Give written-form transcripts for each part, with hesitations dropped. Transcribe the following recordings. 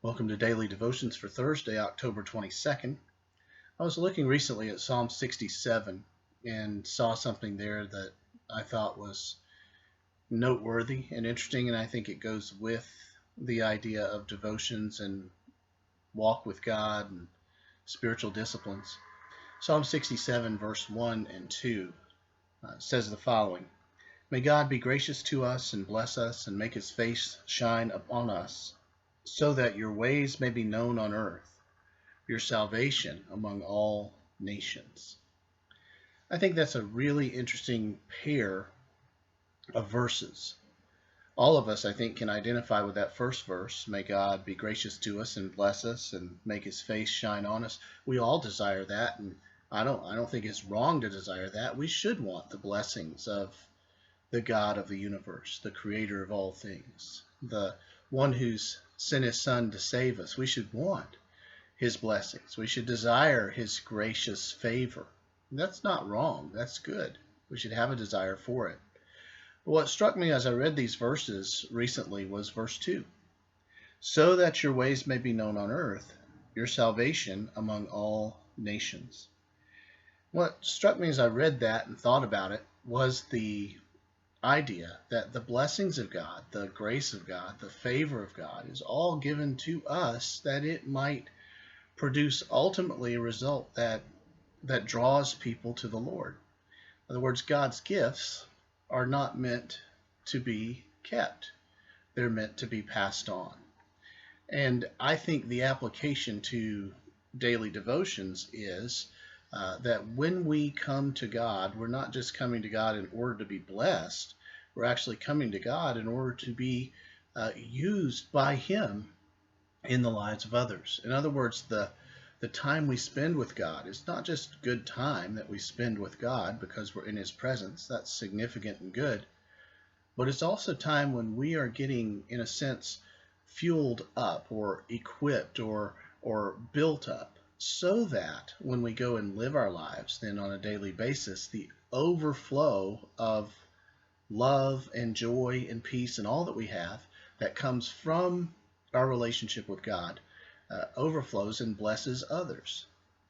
Welcome to Daily Devotions for Thursday, October 22nd. I was looking recently at Psalm 67 and saw something there that I thought was noteworthy and interesting, and I think it goes with the idea of devotions and walk with God and spiritual disciplines. Psalm 67, verse 1 and 2 says the following: May God be gracious to us and bless us and make his face shine upon us, so that your ways may be known on earth, your salvation among all nations. I think that's a really interesting pair of verses. All of us, I think, can identify with that first verse. May God be gracious to us and bless us and make his face shine on us. We all desire that, and I don't think it's wrong to desire that. We should want the blessings of the God of the universe, the creator of all things, the one who's sent his son to save us. We should want his blessings. We should desire his gracious favor. That's not wrong. That's good. We should have a desire for it. But what struck me as I read these verses recently was verse 2. So that your ways may be known on earth, your salvation among all nations. What struck me as I read that and thought about it was the idea that the blessings of God, the grace of God, the favor of God is all given to us that it might produce ultimately a result that draws people to the Lord. In other words, God's gifts are not meant to be kept. They're meant to be passed on. And I think the application to daily devotions is that when we come to God, we're not just coming to God in order to be blessed. We're actually coming to God in order to be used by him in the lives of others. In other words, the time we spend with God is not just good time that we spend with God because we're in his presence. That's significant and good. But it's also time when we are getting, in a sense, fueled up or equipped or built up, so that when we go and live our lives then on a daily basis, the overflow of love and joy and peace and all that we have that comes from our relationship with God overflows and blesses others.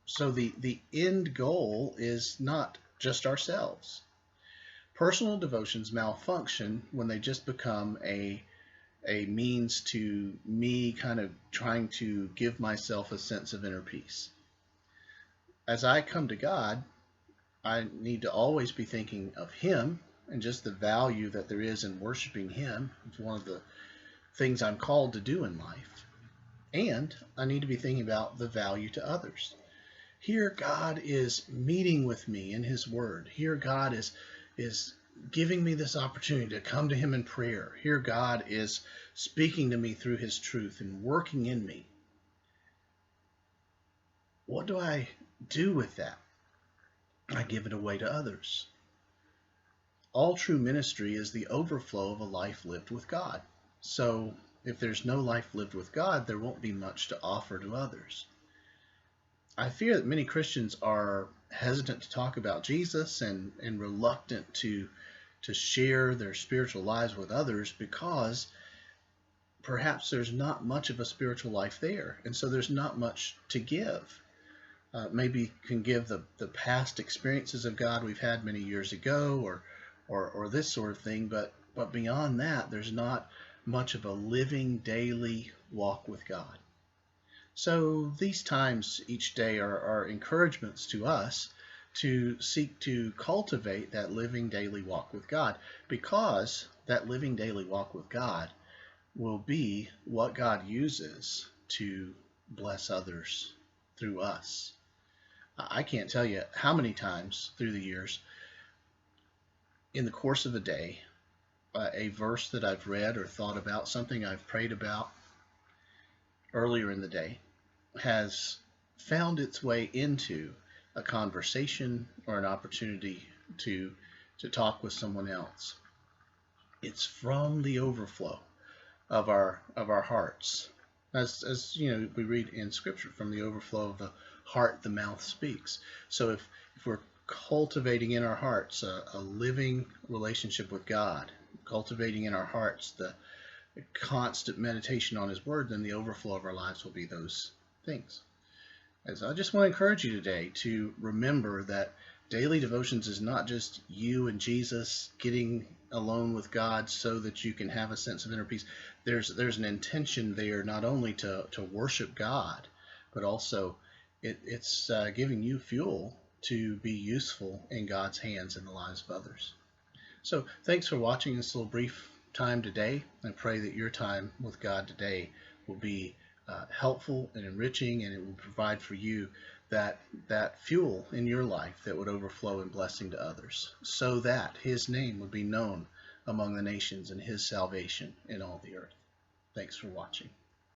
So the end goal is not just ourselves. Personal devotions malfunction when they just become a means to me kind of trying to give myself a sense of inner peace. As I come to God, I need to always be thinking of him and just the value that there is in worshiping him. It's one of the things I'm called to do in life. And I need to be thinking about the value to others. Here God is meeting with me in his word. Here God is giving me this opportunity to come to him in prayer. Here God is speaking to me through his truth and working in me. What do I do with that? I give it away to others. All true ministry is the overflow of a life lived with God. So if there's no life lived with God, there won't be much to offer to others. I fear that many Christians are hesitant to talk about Jesus and reluctant to share their spiritual lives with others because perhaps there's not much of a spiritual life there, and so there's not much to give. Maybe can give the past experiences of God we've had many years ago or this sort of thing, but beyond that, there's not much of a living daily walk with God. So these times each day are encouragements to us to seek to cultivate that living daily walk with God, because that living daily walk with God will be what God uses to bless others through us. I can't tell you how many times through the years in the course of a day, a verse that I've read or thought about, something I've prayed about earlier in the day, has found its way into a conversation or an opportunity to talk with someone else. It's from the overflow of our hearts. As you know, we read in Scripture, from the overflow of the heart the mouth speaks. So if we're cultivating in our hearts a living relationship with God, cultivating in our hearts constant meditation on His Word, then the overflow of our lives will be those things. And so I just want to encourage you today to remember that daily devotions is not just you and Jesus getting alone with God so that you can have a sense of inner peace. There's an intention there not only to worship God, but also it's giving you fuel to be useful in God's hands in the lives of others. So thanks for watching this little brief time today. I pray that your time with God today will be helpful and enriching, and it will provide for you that fuel in your life that would overflow in blessing to others, so that His name would be known among the nations and His salvation in all the earth. Thanks for watching.